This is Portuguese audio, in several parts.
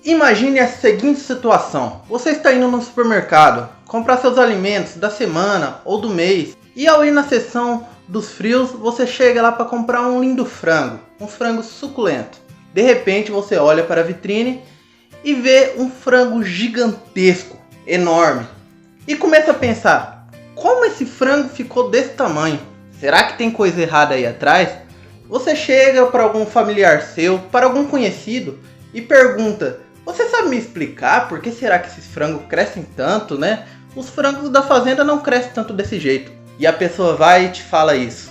Imagine a seguinte situação: você está indo no supermercado comprar seus alimentos da semana ou do mês, e ao ir na seção dos frios, você chega lá para comprar um lindo frango, um frango suculento. De repente você olha para a vitrine e vê um frango gigantesco, enorme, e começa a pensar: como esse frango ficou desse tamanho? Será que tem coisa errada aí atrás? Você chega para algum familiar seu, para algum conhecido, e pergunta: você sabe me explicar por que será que esses frangos crescem tanto, né? Os frangos da fazenda não crescem tanto desse jeito. E a pessoa vai e te fala isso: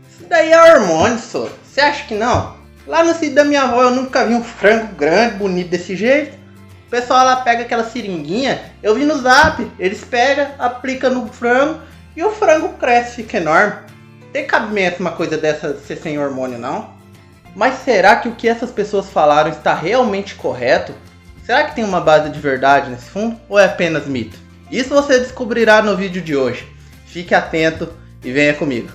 isso daí é hormônio, só. Você acha que não? Lá no sítio da minha avó eu nunca vi um frango grande, bonito desse jeito. O pessoal lá pega aquela seringuinha, eu vi no Zap, eles pegam, aplicam no frango e o frango cresce, fica enorme. Tem cabimento uma coisa dessa ser sem hormônio, não? Mas será que o que essas pessoas falaram está realmente correto? Será que tem uma base de verdade nesse fundo ou é apenas mito? Isso você descobrirá no vídeo de hoje. Fique atento e venha comigo.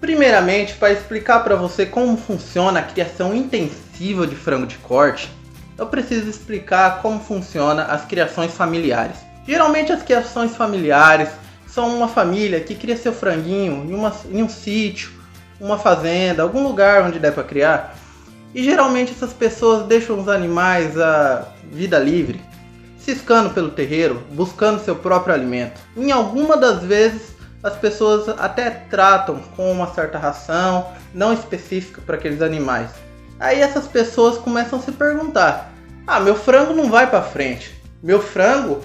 Primeiramente, para explicar para você como funciona a criação intensiva de frango de corte, eu preciso explicar como funciona as criações familiares. Geralmente as criações familiares são uma família que cria seu franguinho em um sítio, uma fazenda, algum lugar onde der para criar. E geralmente essas pessoas deixam os animais à vida livre, ciscando pelo terreiro, buscando seu próprio alimento. Em alguma das vezes as pessoas até tratam com uma certa ração não específica para aqueles animais. Aí essas pessoas começam a se perguntar: meu frango não vai para frente. Meu frango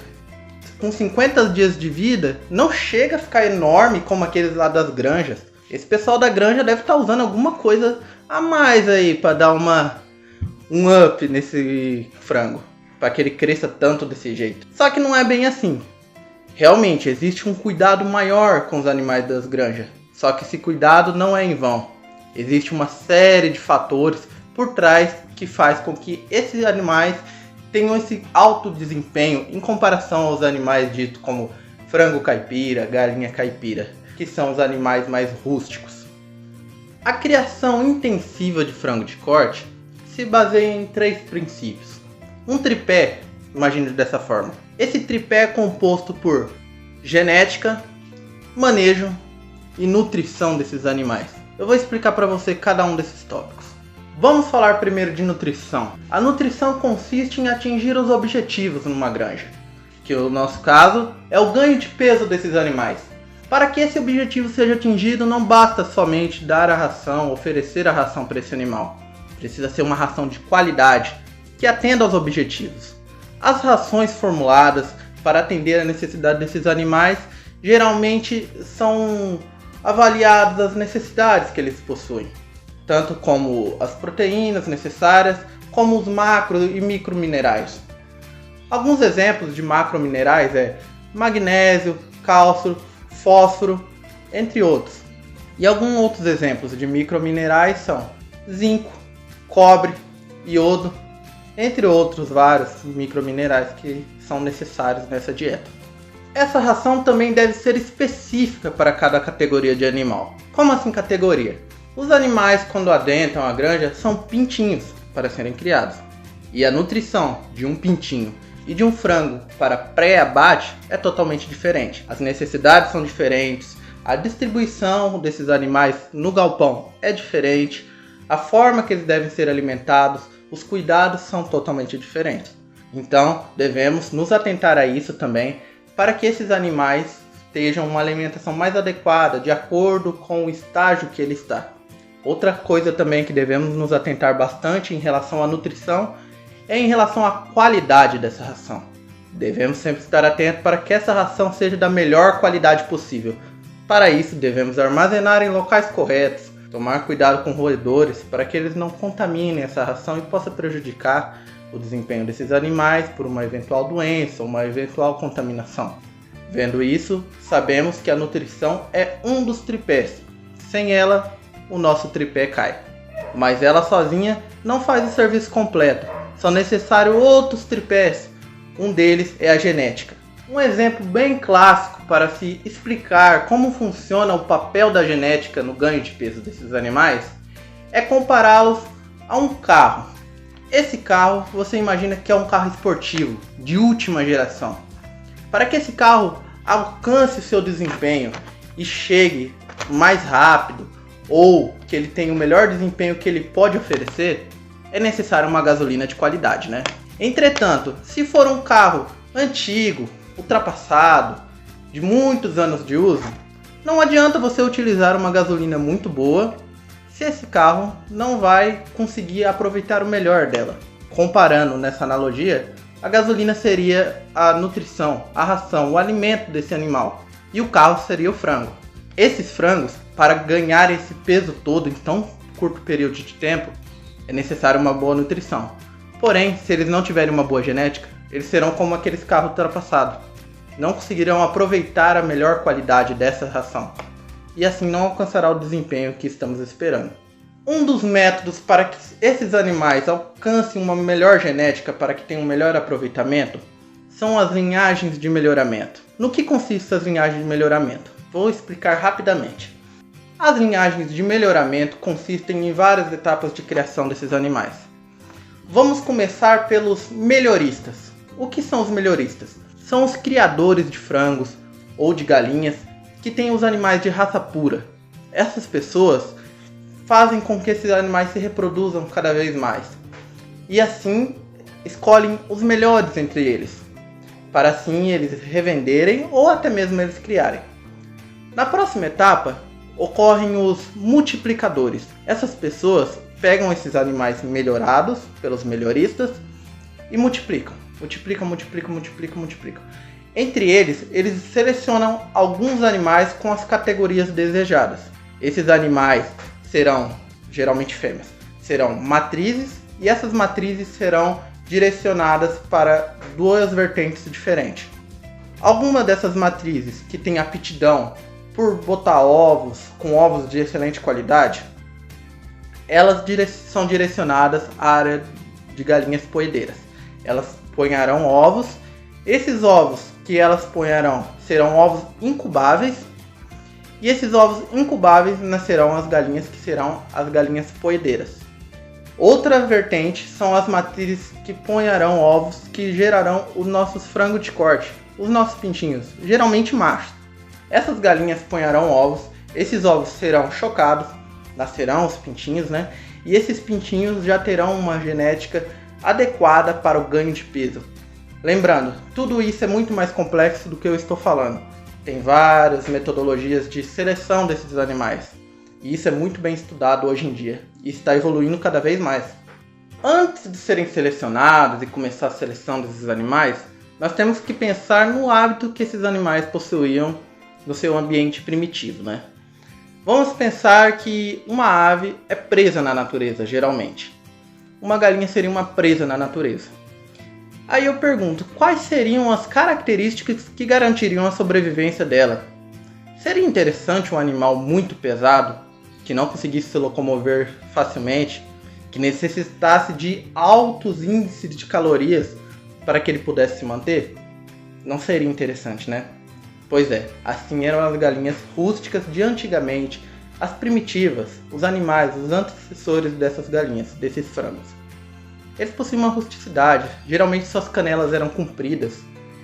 com 50 dias de vida não chega a ficar enorme como aqueles lá das granjas. Esse pessoal da granja deve estar usando alguma coisa a mais aí para dar um up nesse frango, para que ele cresça tanto desse jeito. Só que não é bem assim. Realmente existe um cuidado maior com os animais das granjas. Só que esse cuidado não é em vão. Existe uma série de fatores por trás que faz com que esses animais tenham esse alto desempenho em comparação aos animais ditos como frango caipira, galinha caipira, que são os animais mais rústicos. A criação intensiva de frango de corte se baseia em 3 princípios. Um tripé, imagine dessa forma. Esse tripé é composto por genética, manejo e nutrição desses animais. Eu vou explicar para você cada um desses tópicos. Vamos falar primeiro de nutrição. A nutrição consiste em atingir os objetivos numa granja, que no nosso caso é o ganho de peso desses animais. Para que esse objetivo seja atingido, não basta somente dar a ração, oferecer a ração para esse animal. Precisa ser uma ração de qualidade, que atenda aos objetivos. As rações formuladas para atender a necessidade desses animais geralmente são avaliadas as necessidades que eles possuem, tanto como as proteínas necessárias, como os macro e microminerais. Alguns exemplos de macrominerais é magnésio, cálcio, fósforo, entre outros. E alguns outros exemplos de microminerais são zinco, cobre, iodo, entre outros vários microminerais que são necessários nessa dieta. Essa ração também deve ser específica para cada categoria de animal. Como assim categoria? Os animais, quando adentram a granja, são pintinhos para serem criados. E a nutrição de um pintinho e de um frango para pré-abate é totalmente diferente. As necessidades são diferentes, a distribuição desses animais no galpão é diferente, a forma que eles devem ser alimentados, os cuidados são totalmente diferentes. Então, devemos nos atentar a isso também, para que esses animais tenham uma alimentação mais adequada, de acordo com o estágio que ele está. Outra coisa também que devemos nos atentar bastante em relação à nutrição é em relação à qualidade dessa ração. Devemos sempre estar atentos para que essa ração seja da melhor qualidade possível. Para isso, devemos armazenar em locais corretos, tomar cuidado com roedores para que eles não contaminem essa ração e possa prejudicar o desempenho desses animais por uma eventual doença ou uma eventual contaminação. Vendo isso, sabemos que a nutrição é um dos tripés. Sem ela, o nosso tripé cai. Mas ela sozinha não faz o serviço completo. São necessários outros tripés. Um deles é a genética. Um exemplo bem clássico para se explicar como funciona o papel da genética no ganho de peso desses animais é compará-los a um carro. Esse carro você imagina que é um carro esportivo de última geração. Para que esse carro alcance o seu desempenho e chegue mais rápido ou que ele tenha o melhor desempenho que ele pode oferecer, é necessário uma gasolina de qualidade, né? Entretanto, se for um carro antigo, ultrapassado, de muitos anos de uso, não adianta você utilizar uma gasolina muito boa se esse carro não vai conseguir aproveitar o melhor dela. Comparando nessa analogia, a gasolina seria a nutrição, a ração, o alimento desse animal, e o carro seria o frango. Esses frangos, para ganhar esse peso todo em tão curto período de tempo, é necessário uma boa nutrição. Porém, se eles não tiverem uma boa genética, eles serão como aqueles carros ultrapassados. Não conseguirão aproveitar a melhor qualidade dessa ração. E assim não alcançará o desempenho que estamos esperando. Um dos métodos para que esses animais alcancem uma melhor genética, para que tenham um melhor aproveitamento, são as linhagens de melhoramento. No que consistem as linhagens de melhoramento? Vou explicar rapidamente. As linhagens de melhoramento consistem em várias etapas de criação desses animais. Vamos começar pelos melhoristas. O que são os melhoristas? São os criadores de frangos ou de galinhas que têm os animais de raça pura. Essas pessoas fazem com que esses animais se reproduzam cada vez mais. E assim escolhem os melhores entre eles, para assim eles revenderem ou até mesmo eles criarem. Na próxima etapa, ocorrem os multiplicadores. Essas pessoas pegam esses animais melhorados pelos melhoristas e multiplicam. Entre eles selecionam alguns animais com as categorias desejadas. Esses animais serão, geralmente fêmeas, serão matrizes, e essas matrizes serão direcionadas para duas vertentes diferentes. Alguma dessas matrizes que têm aptidão por botar ovos, com ovos de excelente qualidade, elas são direcionadas à área de galinhas poedeiras. Elas ponharão ovos. Esses ovos que elas ponharão serão ovos incubáveis. E esses ovos incubáveis nascerão as galinhas que serão as galinhas poedeiras. Outra vertente são as matrizes que ponharão ovos que gerarão os nossos frangos de corte, os nossos pintinhos, geralmente machos. Essas galinhas ponharão ovos, esses ovos serão chocados, nascerão os pintinhos, né? E esses pintinhos já terão uma genética adequada para o ganho de peso. Lembrando, tudo isso é muito mais complexo do que eu estou falando. Tem várias metodologias de seleção desses animais. E isso é muito bem estudado hoje em dia. E está evoluindo cada vez mais. Antes de serem selecionados e começar a seleção desses animais, nós temos que pensar no hábito que esses animais possuíam no seu ambiente primitivo, né? Vamos pensar que uma ave é presa na natureza, geralmente. Uma galinha seria uma presa na natureza. Aí eu pergunto, quais seriam as características que garantiriam a sobrevivência dela? Seria interessante um animal muito pesado, que não conseguisse se locomover facilmente, que necessitasse de altos índices de calorias para que ele pudesse se manter? Não seria interessante, né? Pois é, assim eram as galinhas rústicas de antigamente, as primitivas, os animais, os antecessores dessas galinhas, desses frangos. Eles possuíam uma rusticidade, geralmente suas canelas eram compridas,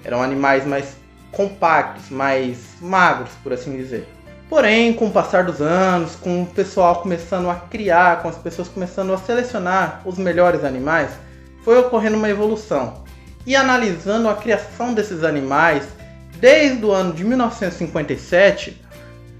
eram animais mais compactos, mais magros, por assim dizer. Porém, com o passar dos anos, com o pessoal começando a criar, com as pessoas começando a selecionar os melhores animais, foi ocorrendo uma evolução. E analisando a criação desses animais, desde o ano de 1957,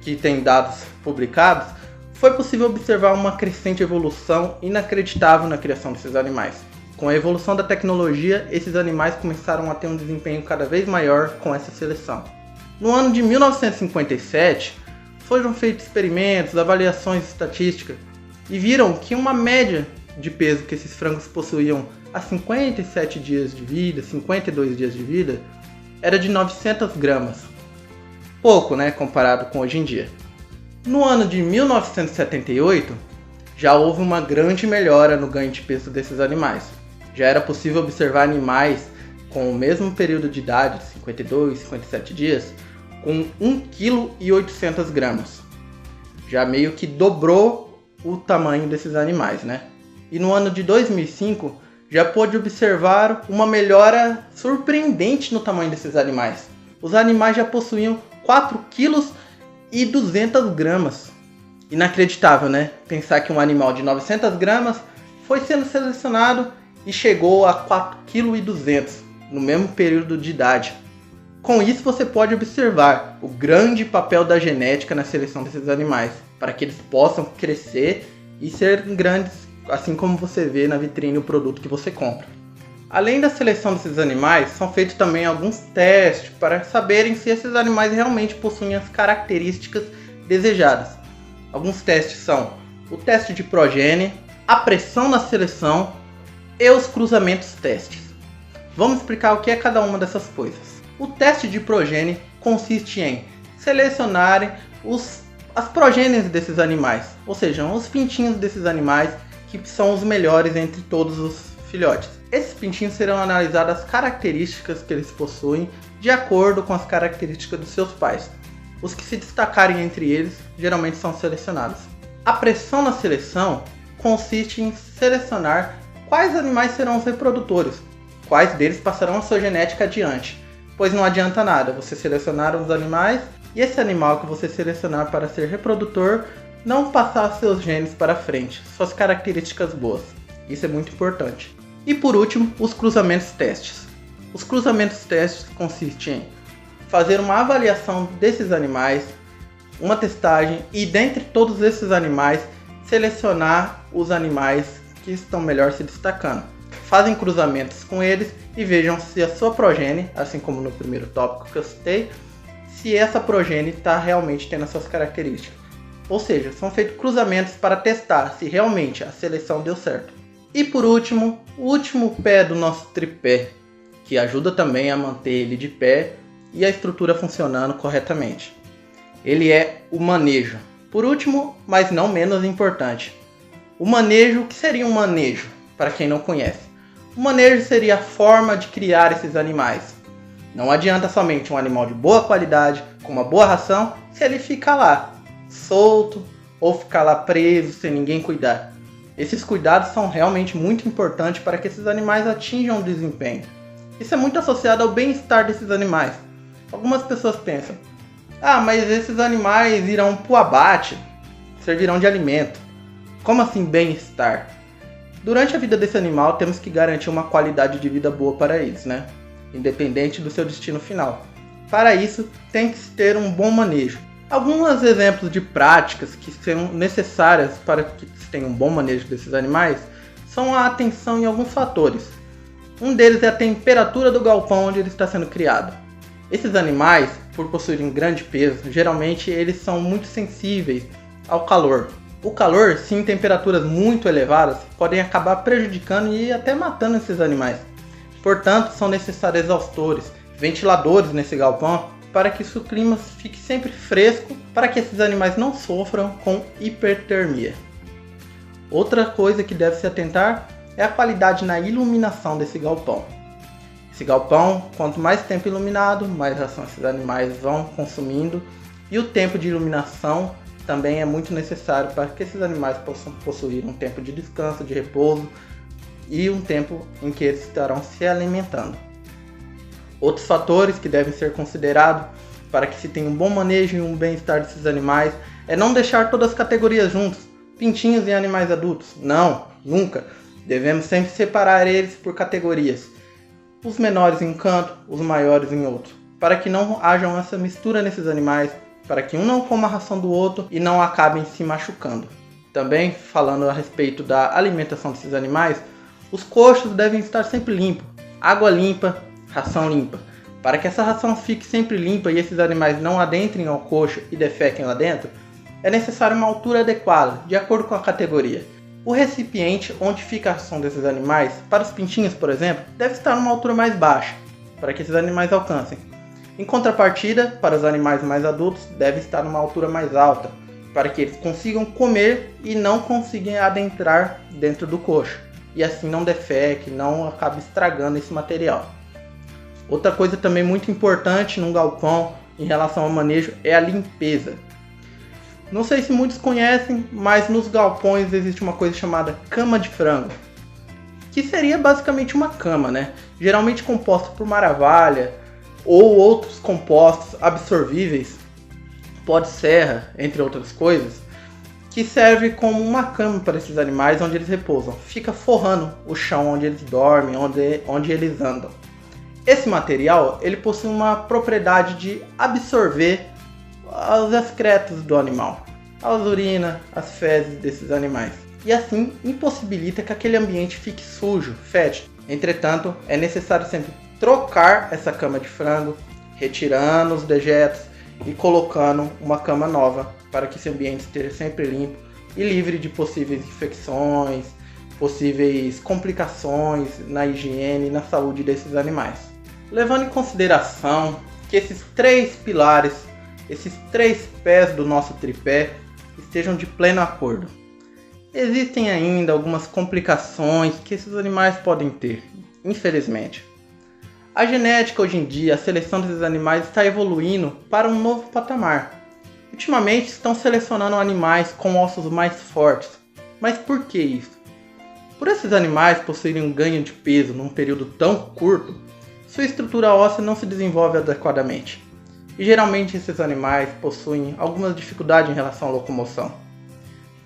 que tem dados publicados, foi possível observar uma crescente evolução inacreditável na criação desses animais. Com a evolução da tecnologia, esses animais começaram a ter um desempenho cada vez maior com essa seleção. No ano de 1957, foram feitos experimentos, avaliações estatísticas, e viram que uma média de peso que esses frangos possuíam há 57 dias de vida, 52 dias de vida, era de 900 gramas. Pouco, né, comparado com hoje em dia. No ano de 1978, já houve uma grande melhora no ganho de peso desses animais. Já era possível observar animais com o mesmo período de idade, 52, 57 dias, com 1,8 kg. Já meio que dobrou o tamanho desses animais, né? E no ano de 2005, já pôde observar uma melhora surpreendente no tamanho desses animais. Os animais já possuíam 4,2 kg. Inacreditável, né? Pensar que um animal de 900 gramas foi sendo selecionado e chegou a 4,2 kg no mesmo período de idade. Com isso você pode observar o grande papel da genética na seleção desses animais, para que eles possam crescer e ser grandes, assim como você vê na vitrine o produto que você compra. Além da seleção desses animais, são feitos também alguns testes para saberem se esses animais realmente possuem as características desejadas. Alguns testes são o teste de progênie, a pressão na seleção e os cruzamentos testes. Vamos explicar o que é cada uma dessas coisas. O teste de progênie consiste em selecionarem as progênies desses animais, ou seja, os pintinhos desses animais que são os melhores entre todos os filhotes. Esses pintinhos serão analisadas as características que eles possuem de acordo com as características dos seus pais. Os que se destacarem entre eles geralmente são selecionados. A pressão na seleção consiste em selecionar quais animais serão os reprodutores, quais deles passarão a sua genética adiante, pois não adianta nada você selecionar os animais e esse animal que você selecionar para ser reprodutor não passar seus genes para frente, suas características boas. Isso é muito importante. E por último, os cruzamentos testes. Os cruzamentos testes consistem em fazer uma avaliação desses animais, uma testagem e dentre todos esses animais, selecionar os animais que estão melhor se destacando. Fazem cruzamentos com eles e vejam se a sua progênie, assim como no primeiro tópico que eu citei, se essa progênie está realmente tendo as suas características. Ou seja, são feitos cruzamentos para testar se realmente a seleção deu certo. E por último, o último pé do nosso tripé, que ajuda também a manter ele de pé e a estrutura funcionando corretamente. Ele é o manejo. Por último, mas não menos importante, o manejo. O que seria um manejo, para quem não conhece? O manejo seria a forma de criar esses animais. Não adianta somente um animal de boa qualidade, com uma boa ração, se ele ficar lá, solto, ou ficar lá preso, sem ninguém cuidar. Esses cuidados são realmente muito importantes para que esses animais atinjam o desempenho. Isso é muito associado ao bem-estar desses animais. Algumas pessoas pensam, mas esses animais irão para o abate, servirão de alimento. Como assim bem-estar? Durante a vida desse animal temos que garantir uma qualidade de vida boa para eles, né? Independente do seu destino final. Para isso, tem que ter um bom manejo. Alguns exemplos de práticas que são necessárias para que se tenha um bom manejo desses animais são a atenção em alguns fatores. Um deles é a temperatura do galpão onde ele está sendo criado. Esses animais, por possuírem grande peso, geralmente eles são muito sensíveis ao calor. O calor, se em temperaturas muito elevadas, podem acabar prejudicando e até matando esses animais. Portanto, são necessários exaustores, ventiladores nesse galpão para que o clima fique sempre fresco, para que esses animais não sofram com hipertermia. Outra coisa que deve se atentar é a qualidade na iluminação desse galpão. Esse galpão, quanto mais tempo iluminado, mais ração esses animais vão consumindo, e o tempo de iluminação também é muito necessário para que esses animais possam possuir um tempo de descanso, de repouso e um tempo em que eles estarão se alimentando. Outros fatores que devem ser considerados para que se tenha um bom manejo e um bem-estar desses animais é não deixar todas as categorias juntas, pintinhos e animais adultos. Não, nunca. Devemos sempre separar eles por categorias. Os menores em um canto, os maiores em outro, para que não haja essa mistura nesses animais, para que um não coma a ração do outro e não acabem se machucando. Também, falando a respeito da alimentação desses animais, os coxos devem estar sempre limpos, água limpa, ração limpa. Para que essa ração fique sempre limpa e esses animais não adentrem ao coxo e defequem lá dentro, é necessário uma altura adequada, de acordo com a categoria. O recipiente onde fica a ração desses animais, para os pintinhos, por exemplo, deve estar numa altura mais baixa, para que esses animais alcancem. Em contrapartida, para os animais mais adultos, deve estar numa altura mais alta, para que eles consigam comer e não consigam adentrar dentro do coxo, e assim não defeque, não acabe estragando esse material. Outra coisa também muito importante num galpão em relação ao manejo é a limpeza. Não sei se muitos conhecem, mas nos galpões existe uma coisa chamada cama de frango, que seria basicamente uma cama, né? Geralmente composta por maravalha ou outros compostos absorvíveis, pó de serra, entre outras coisas, que serve como uma cama para esses animais onde eles repousam. Fica forrando o chão onde eles dormem, onde eles andam. Esse material ele possui uma propriedade de absorver os excretos do animal, as urinas, as fezes desses animais, e assim impossibilita que aquele ambiente fique sujo, fétido. Entretanto, é necessário sempre trocar essa cama de frango, retirando os dejetos e colocando uma cama nova para que esse ambiente esteja sempre limpo e livre de possíveis infecções, possíveis complicações na higiene e na saúde desses animais. Levando em consideração que esses 3 pilares, esses 3 pés do nosso tripé estejam de pleno acordo. Existem ainda algumas complicações que esses animais podem ter, infelizmente. A genética hoje em dia, a seleção desses animais está evoluindo para um novo patamar. Ultimamente estão selecionando animais com ossos mais fortes. Mas por que isso? Por esses animais possuírem um ganho de peso num período tão curto, sua estrutura óssea não se desenvolve adequadamente. E geralmente esses animais possuem algumas dificuldades em relação à locomoção.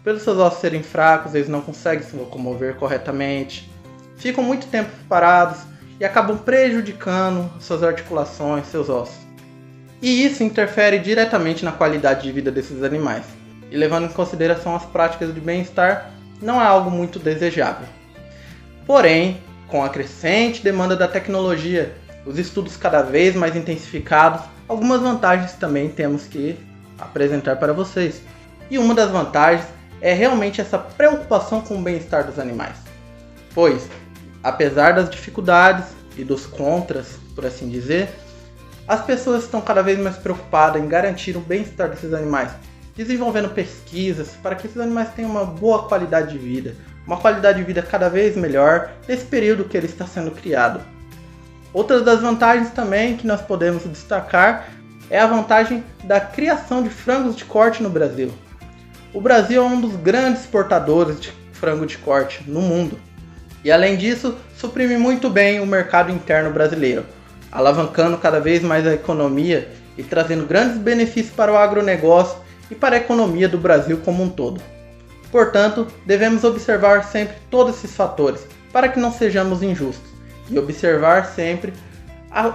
Pelos seus ossos serem fracos, eles não conseguem se locomover corretamente, ficam muito tempo parados e acabam prejudicando suas articulações, seus ossos. E isso interfere diretamente na qualidade de vida desses animais. E levando em consideração as práticas de bem-estar, não é algo muito desejável. Porém, com a crescente demanda da tecnologia, os estudos cada vez mais intensificados, algumas vantagens também temos que apresentar para vocês. E uma das vantagens é realmente essa preocupação com o bem-estar dos animais. Pois, apesar das dificuldades e dos contras, por assim dizer, as pessoas estão cada vez mais preocupadas em garantir o bem-estar desses animais, desenvolvendo pesquisas para que esses animais tenham uma boa qualidade de vida, uma qualidade de vida cada vez melhor nesse período que ele está sendo criado. Outras das vantagens também que nós podemos destacar é a vantagem da criação de frangos de corte no Brasil. O Brasil é um dos grandes exportadores de frango de corte no mundo. E além disso, suprime muito bem o mercado interno brasileiro, alavancando cada vez mais a economia e trazendo grandes benefícios para o agronegócio e para a economia do Brasil como um todo. Portanto, devemos observar sempre todos esses fatores para que não sejamos injustos e observar sempre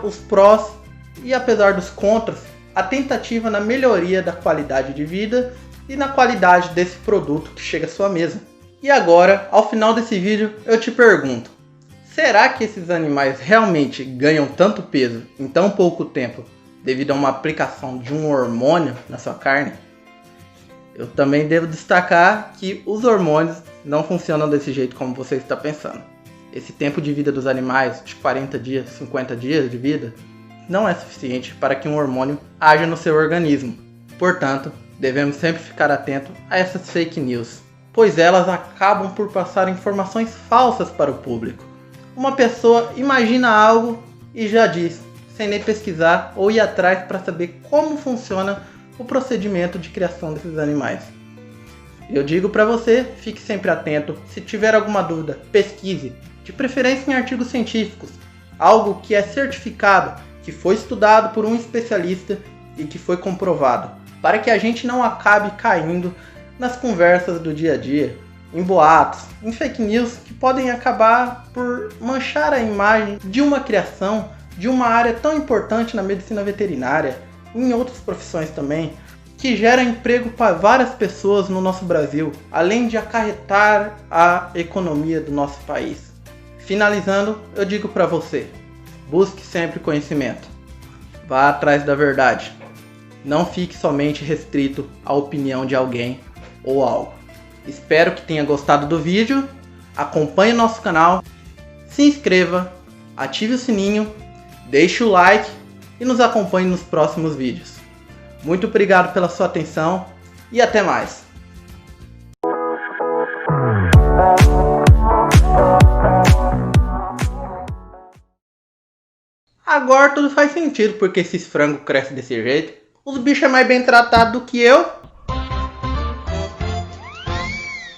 os prós e, apesar dos contras, a tentativa na melhoria da qualidade de vida e na qualidade desse produto que chega à sua mesa. E agora, ao final desse vídeo, eu te pergunto: será que esses animais realmente ganham tanto peso em tão pouco tempo devido a uma aplicação de um hormônio na sua carne? Eu também devo destacar que os hormônios não funcionam desse jeito como você está pensando. Esse tempo de vida dos animais, de 40 dias, 50 dias de vida, não é suficiente para que um hormônio haja no seu organismo. Portanto, devemos sempre ficar atento a essas fake news, pois elas acabam por passar informações falsas para o público. Uma pessoa imagina algo e já diz, sem nem pesquisar ou ir atrás para saber como funciona o procedimento de criação desses animais. Eu digo para você, fique sempre atento. Se tiver alguma dúvida, pesquise, de preferência em artigos científicos, algo que é certificado, que foi estudado por um especialista e que foi comprovado, para que a gente não acabe caindo nas conversas do dia a dia, em boatos, em fake news que podem acabar por manchar a imagem de uma criação, de uma área tão importante na medicina veterinária, e em outras profissões também, que gera emprego para várias pessoas no nosso Brasil, além de acarretar a economia do nosso país. Finalizando, eu digo para você, busque sempre conhecimento, vá atrás da verdade, não fique somente restrito à opinião de alguém ou algo. Espero que tenha gostado do vídeo, acompanhe o nosso canal, se inscreva, ative o sininho, deixe o like e nos acompanhe nos próximos vídeos. Muito obrigado pela sua atenção e até mais! Agora tudo faz sentido porque esses frangos crescem desse jeito. Os bichos é mais bem tratados do que eu.